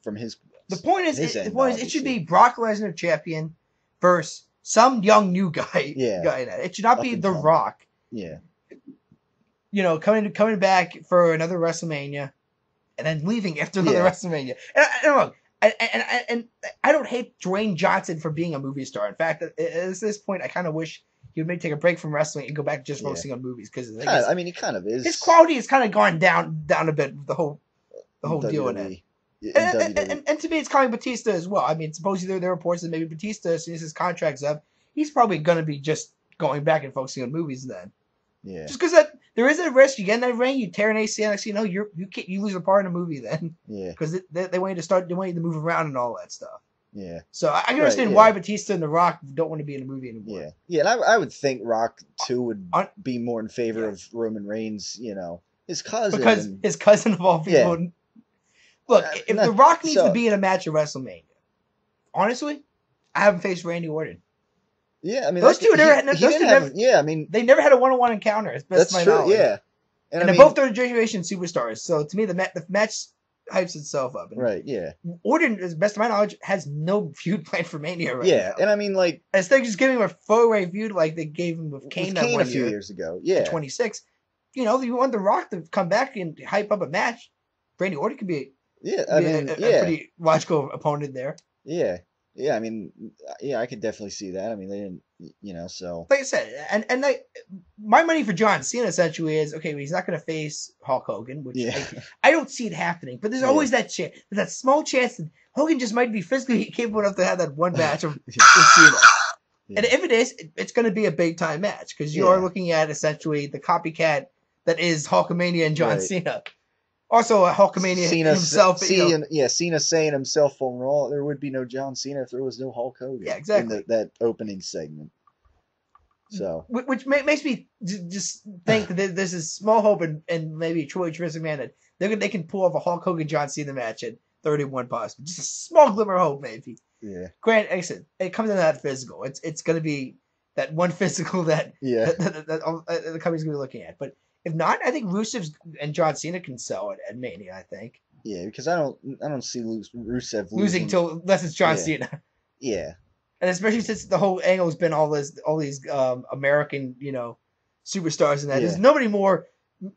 From his. The point is, it should be Brock Lesnar champion versus some young new guy. Yeah. It should not be The Rock. Yeah. Coming back for another WrestleMania, and then leaving after another WrestleMania. And look, and I don't hate Dwayne Johnson for being a movie star. In fact, at this point, I kind of wish he would maybe take a break from wrestling and go back to just focusing on movies, because I mean, he kind of is. His quality has kind of gone down a bit with the whole deal in it. And to me, it's calling Batista as well. I mean, supposedly there are reports that maybe Batista, as soon as his contract's up, he's probably going to be just going back and focusing on movies then. Yeah. Just because there is a risk. You get in that ring, you tear an ACL, you lose a part in a movie then. Yeah. Because they want you to move around and all that stuff. Yeah. So I can understand why Batista and The Rock don't want to be in a movie anymore. Yeah. Yeah, and I would think Rock too would be more in favor of Roman Reigns. His cousin. Because his cousin of all people. Yeah. Look, if The Rock needs to be in a match at WrestleMania, honestly, I haven't faced Randy Orton. Yeah, I mean, those two never. I mean, they never had a one-on-one encounter. As best that's true. Knowledge. Yeah, and they're both third-generation superstars. So to me, the match hypes itself up. And right. Yeah. Orton, as best of my knowledge, has no feud planned for Mania right now. Yeah, and I mean, like, instead of just giving him a four-way feud like they gave him with Kane a few years ago. Yeah, 26. You want The Rock to come back and hype up a match. Randy Orton could be. Yeah, a pretty logical opponent there. Yeah. Yeah, I mean, I could definitely see that. I mean, they didn't, so. Like I said, and my money for John Cena essentially is, okay, well, he's not going to face Hulk Hogan, which I don't see it happening. But there's always that chance, that small chance that Hogan just might be physically capable enough to have that one match with Cena. Yeah. And if it is, it's going to be a big-time match, because you are looking at, essentially, the copycat that is Hulkamania and John Cena. Also, Hulkamania himself. Cena saying himself on Raw, there would be no John Cena if there was no Hulk Hogan. Yeah, exactly. In that opening segment. So, which makes me just think that there's a small hope and maybe Troy McMahon that they can pull off a Hulk Hogan John Cena match at 31 possible. Just a small glimmer of hope, maybe. Yeah. Grant, like I said, it comes into that physical. It's going to be that one physical that the company's going to be looking at, but. If not, I think Rusev and John Cena can sell it at Mania. I think. Yeah, because I don't see Rusev losing unless it's John Cena. Yeah. And especially since the whole angle has been all these American superstars and that. There's nobody more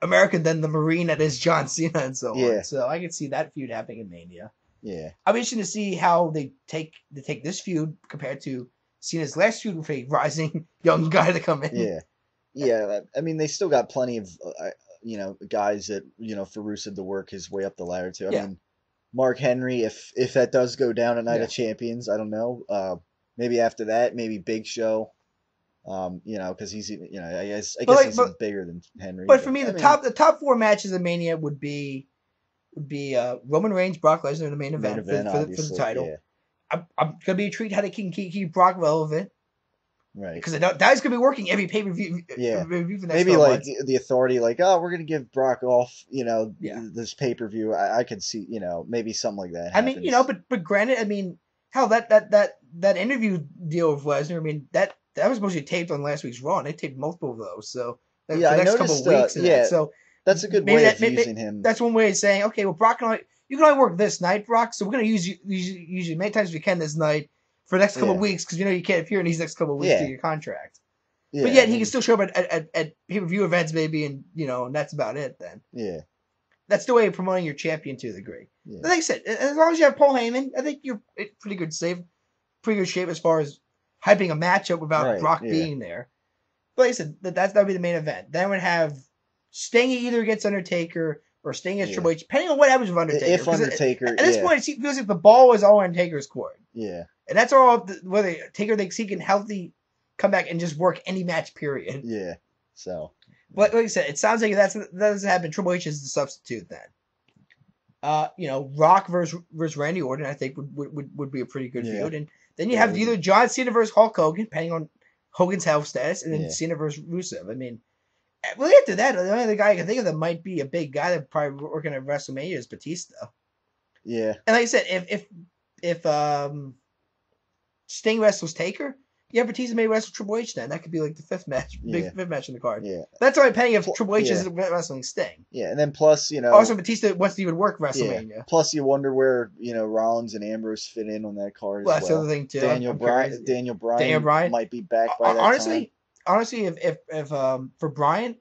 American than the Marine that is John Cena and so on. So I can see that feud happening in Mania. Yeah. I'm interested to see how they take this feud compared to Cena's last feud with a rising young guy to come in. Yeah. Yeah, I mean, they still got plenty of, guys that, for Rusev to work his way up the ladder to. I mean, Mark Henry, if that does go down at Night of Champions, I don't know. Maybe after that, maybe Big Show. Because he's, I guess he's bigger than Henry. But for me, the top four matches of Mania would be Roman Reigns, Brock Lesnar in the main event for the title. Yeah. I'm gonna be intrigued how they can keep Brock relevant. Right, because that's going to be working every pay-per-view. Maybe like the Authority, like, oh, we're going to give Brock off, this pay-per-view. I could see, maybe something like that happens. I mean, but granted, I mean, hell, that interview deal with Lesnar, I mean, that that was supposed to be taped on last week's Raw, and they taped multiple of those. So for Yeah, the I next noticed. couple of weeks, Yeah, so that's a good maybe way that- of maybe- using him. that's one way of saying, okay, well, Brock you can only work this night, Brock. So we're gonna use you many times as we can this night for the next couple of weeks because you can't appear in these next couple of weeks Yeah. to your contract. Yeah, But yet he can still show up at pay-per-view events maybe, and and that's about it then. Yeah. That's the way of promoting your champion to a degree. Yeah. But like I said, as long as you have Paul Heyman, I think you're in pretty good shape as far as hyping a matchup without Brock being there. But like I said, that would be the main event. Then we'd have Sting either against Undertaker or Sting against Triple H, depending on what happens with Undertaker. If Undertaker, at this point, it feels like the ball is all on Taker's court. Yeah. And that's all. Whether Taker thinks he can healthy come back and just work any match, period. Yeah. So. But like I said, it sounds like that doesn't happen. Triple H is the substitute then. Rock versus Randy Orton, I think would be a pretty good feud. And then you have either John Cena versus Hulk Hogan, depending on Hogan's health status, and then Cena versus Rusev. I mean, really after that, the only other guy I can think of that might be a big guy that probably working at WrestleMania is Batista. Yeah. And like I said, if Sting wrestles Taker, Batista may wrestle Triple H then. That could be like the fifth match in the card. Yeah. That's only depending if Triple H is wrestling Sting. Yeah, and then plus, Also, Batista wants to even work WrestleMania. Yeah. Plus, you wonder where, Rollins and Ambrose fit in on that card Well, as that's the other thing, too. Daniel Bryan might be back by that time. Honestly, if for Bryan,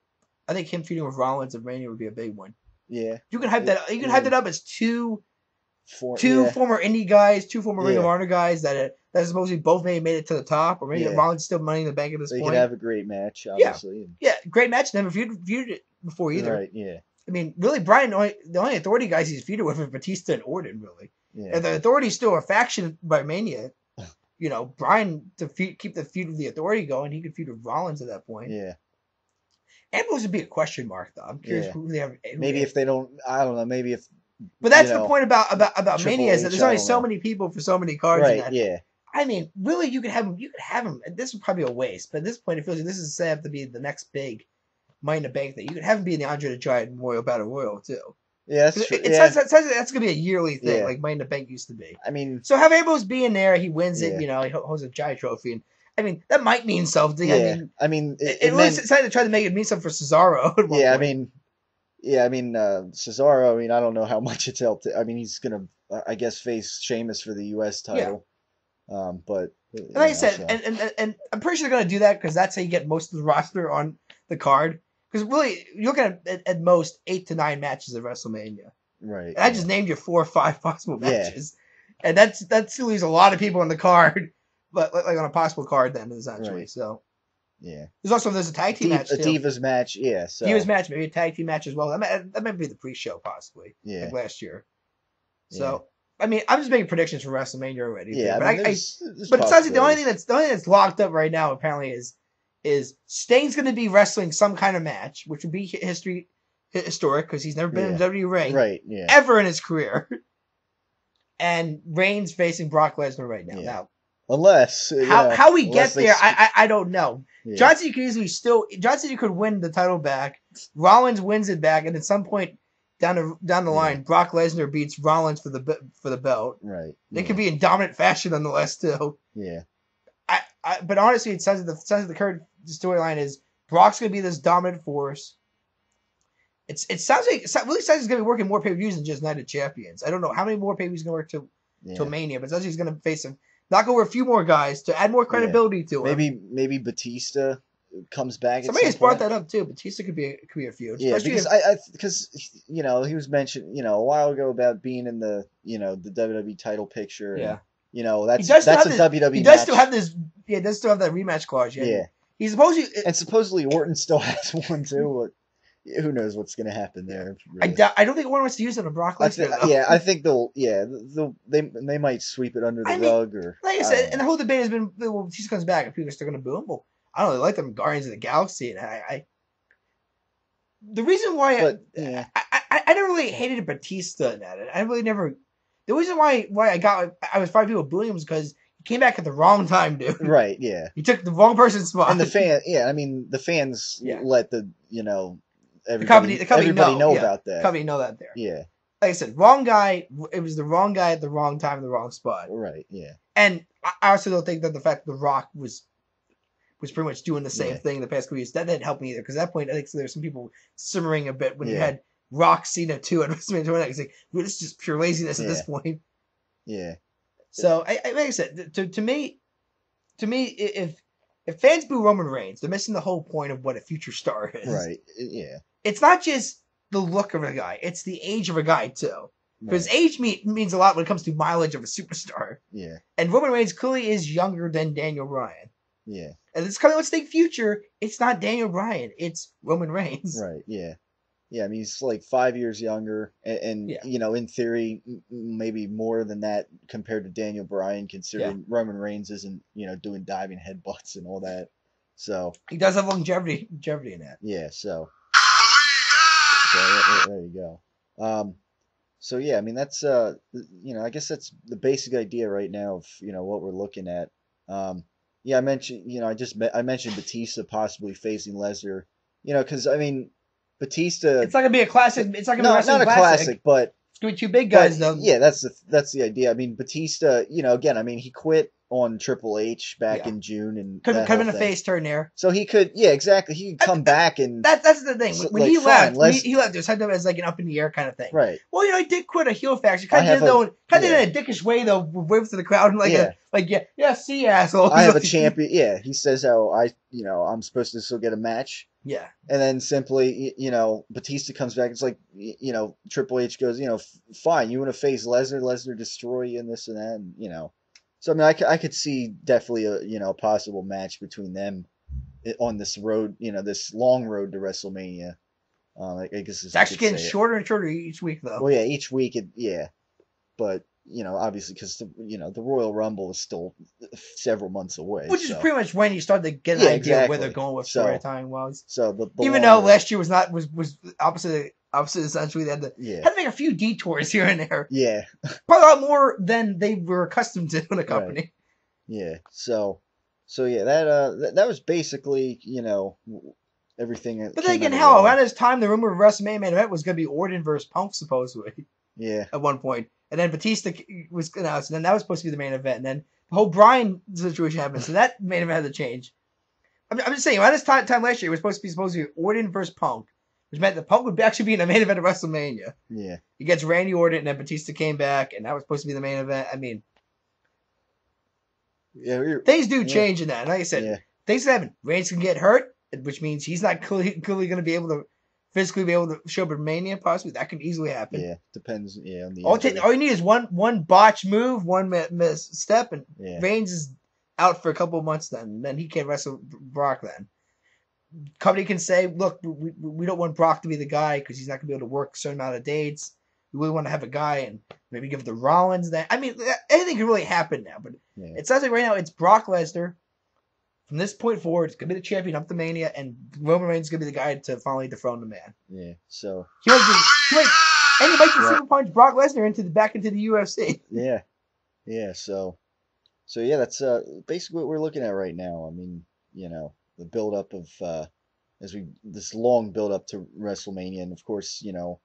I think him feuding with Rollins at Mania would be a big one. Yeah. You can hype that. You can hype that up as two former indie guys, two former Ring of Honor guys that supposedly both made it to the top, or maybe Rollins still Money in the Bank at this point. They could have a great match, obviously. Yeah, great match. Never feuded it before either. Right. Yeah. I mean, really, Bryan the only Authority guys he's feuded with are Batista and Orton, really. Yeah. And the Authority's still a faction by Mania. Bryan to keep the feud with the Authority going, he could feud with Rollins at that point. Yeah. Ambrose would be a question mark, though. I'm curious who they have. Maybe if they don't, I don't know. Maybe if. But that's the point about Mania is that there's only so know. many people for so many cards. Right. Yeah. I mean, really, you could have him. You could have him. This would probably be a waste, but at this point, it feels like this is set up to be the next big Money in the Bank thing. You could have him be in the Andre the Giant Memorial Battle Royal too. Yeah, that's true. It sounds like that's gonna be a yearly thing, like Money in the Bank used to be. I mean, so have Ambrose be in there. He wins it. He holds a giant trophy, and I mean that might mean something. Yeah. It's like to try to make it mean something for Cesaro. Yeah, point. Cesaro. I mean, I don't know how much it's helped. I mean, he's gonna, I guess, face Sheamus for the U.S. title. Yeah. But like I said, and I'm pretty sure they're gonna do that because that's how you get most of the roster on the card. Because really, you're looking at most 8 to 9 matches at WrestleMania. Right. And I just named you 4 or 5 possible matches, and that still leaves a lot of people on the card, but like on a possible card then essentially. Right. So. Yeah. There's a tag team match. A Divas match, yeah. So. Divas match, maybe a tag team match as well. That might be the pre-show possibly. Yeah. Like last year. So I mean, I'm just making predictions for WrestleMania already. Yeah. But but it sounds like the only thing that's locked up right now apparently is Sting's going to be wrestling some kind of match, which would be historic because he's never been in WWE ring ever in his career. And Reigns facing Brock Lesnar right now. Now, unless how we get there, I don't know. Yeah. John Cena could win the title back. Rollins wins it back, and at some point down the line, Brock Lesnar beats Rollins for the belt. Right. They could be in dominant fashion nonetheless too. Yeah. But honestly, it sounds like the current storyline is Brock's going to be this dominant force. It really sounds like it's going to be working more pay-per-views than just Night of Champions. I don't know how many more pay-per-views going to work till Mania, but it sounds like he's going to face knock over a few more guys to add more credibility to him. Maybe Batista comes back. Somebody has brought that up too. Batista could be a feud. Yeah, because he was mentioned a while ago about being in the the WWE title picture. Yeah. That's a WWE. He does still have this. Yeah, does still have that rematch clause. Yeah. He's supposedly Orton still has one too. But who knows what's going to happen there? Really. I don't think Orton wants to use it on Brock Lesnar. I think they might sweep it under the rug or. Like I said, and the whole debate has been, well, if he comes back, and people are still going to boo him. Well, I don't really like them in Guardians of the Galaxy, and the reason why I never really hated Batista in that. I really never. The reason why I was finding people booing him was because he came back at the wrong time, dude. Right. Yeah. He took the wrong person's spot. And the fans let the everybody know about that. The company know that there. Yeah. Like I said, wrong guy. It was the wrong guy at the wrong time, in the wrong spot. Right. Yeah. And I also don't think that the fact that The Rock was. was pretty much doing the same thing the past couple years. That didn't help me either, because at that point, I think there's some people simmering a bit when you had Rock Cena 2 at WrestleMania 29. It's like, well, this is just pure laziness at this point. Yeah. So, like I said, to me, if fans boo Roman Reigns, they're missing the whole point of what a future star is. Right. Yeah. It's not just the look of a guy; it's the age of a guy too. Because age means a lot when it comes to mileage of a superstar. Yeah. And Roman Reigns clearly is younger than Daniel Bryan. Yeah. And it's kind of, let's think future. It's not Daniel Bryan. It's Roman Reigns. Right. Yeah. Yeah. I mean, he's like 5 years younger, and you know, in theory, maybe more than that compared to Daniel Bryan, considering Roman Reigns isn't, you know, doing diving headbutts and all that. So he does have longevity in that. Yeah. So there you go. So yeah, I mean that's you know, I guess that's the basic idea right now of, you know, what we're looking at. Yeah, I mentioned, you know, I mentioned Batista possibly facing Lesnar, you know, because I mean Batista. It's not gonna be a classic. It's not gonna be not a classic, but it's gonna be two big guys though. Yeah, that's the idea. I mean Batista, you know, again, I mean he quit on Triple H back in June, and could have been a face turn there. So he could, exactly. He could come back, and that's the thing. When he left, he left. It was kind of as like an up in the air kind of thing. Right. Well, you know, he did quit a heel faction. Kind of did it in a dickish way though, wave to the crowd and see you, asshole. I have a champion. Yeah, he says how I'm supposed to still get a match. Yeah. And then simply, you know, Batista comes back. It's like, you know, Triple H goes, you know, fine, you want to face Lesnar destroy you and this and that, and, you know. So I mean, I could see definitely a possible match between them on this road, you know, this long road to WrestleMania. I guess it's actually getting shorter and shorter each week, though. Well, yeah, each week, but you know, obviously, because the Royal Rumble is still several months away, which is pretty much when you start to get an idea of where they're going with storytelling was. So the even though last year was opposite essentially, they had to make a few detours here and there. Yeah, probably a lot more than they were accustomed to in a company. Right. Yeah, so yeah, that was basically, you know, everything. But then again, hell, around this time, the rumor of WrestleMania main event was going to be Orton versus Punk, supposedly. Yeah. At one point, and then Batista was announced, and then that was supposed to be the main event, and then the whole Bryan situation happened, so that main event had to change. I'm just saying, around this time last year, it was supposed to be Orton versus Punk, which meant that Punk would actually be in the main event of WrestleMania. Yeah. He gets Randy Orton, and then Batista came back, and that was supposed to be the main event. I mean, things do change in that. And like I said, things happen. Reigns can get hurt, which means he's not clearly going to be able to physically be able to show up at Mania, possibly. That can easily happen. Yeah, depends. Yeah, on the all you need is one botch move, one misstep, and Reigns is out for a couple of months. Then he can't wrestle Brock. Then company can say, "Look, we don't want Brock to be the guy because he's not going to be able to work a certain amount of dates. We really want to have a guy and maybe give it to Rollins." Then I mean, anything can really happen now. But it sounds like right now it's Brock Lesnar. From this point forward, it's going to be the champion up to Mania, and Roman Reigns is going to be the guy to finally dethrone the man. Yeah, so... He might just super punch Brock Lesnar back into the UFC. Yeah. Yeah, so yeah, that's basically what we're looking at right now. I mean, you know, the build-up of... this long build-up to WrestleMania, and of course, you know...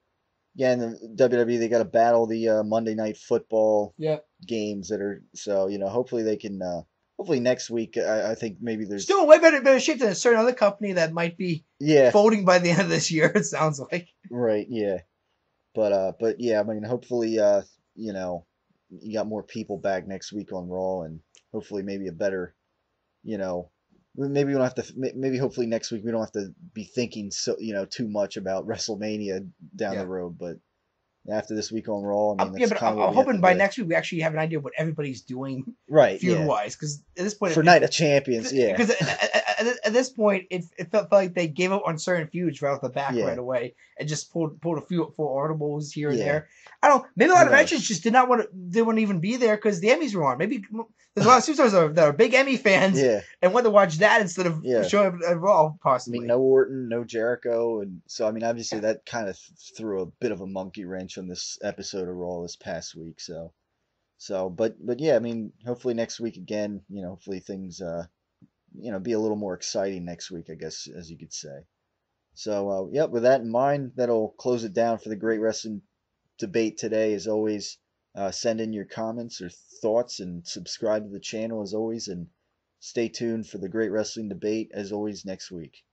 Yeah, and the WWE, they got to battle the Monday Night Football games that are... So, you know, hopefully they can... Hopefully next week, I think maybe there's... Still a way better shape than a certain other company that might be folding by the end of this year, it sounds like. Right, yeah. But yeah, I mean, hopefully, you know, you got more people back next week on Raw, and hopefully maybe a better, you know... Maybe we don't have to... Maybe hopefully next week we don't have to be thinking too much about WrestleMania down the road, but... After this week on Raw, I mean, but I'm hoping by next week we actually have an idea of what everybody's doing, right? Feud-wise, because at this point, for Night of Champions, because at this point, it felt like they gave up on certain feuds right off the back right away, and just pulled a few audibles here and there. I don't know. Maybe a lot of entrants just didn't want to even be there because the Emmys were on. Maybe there's a lot of superstars that are big Emmy fans, and want to watch that instead of showing up at Raw, possibly. I mean, no Orton, no Jericho, and so I mean, obviously that kind of threw a bit of a monkey wrench on this episode of Raw this past week. But yeah, I mean, hopefully next week again, you know, hopefully things, you know, be a little more exciting next week, I guess, as you could say. So, with that in mind, that'll close it down for the Great Wrestling Debate today. As always, send in your comments or thoughts and subscribe to the channel as always, and Stay tuned for the Great Wrestling Debate, as always, next week.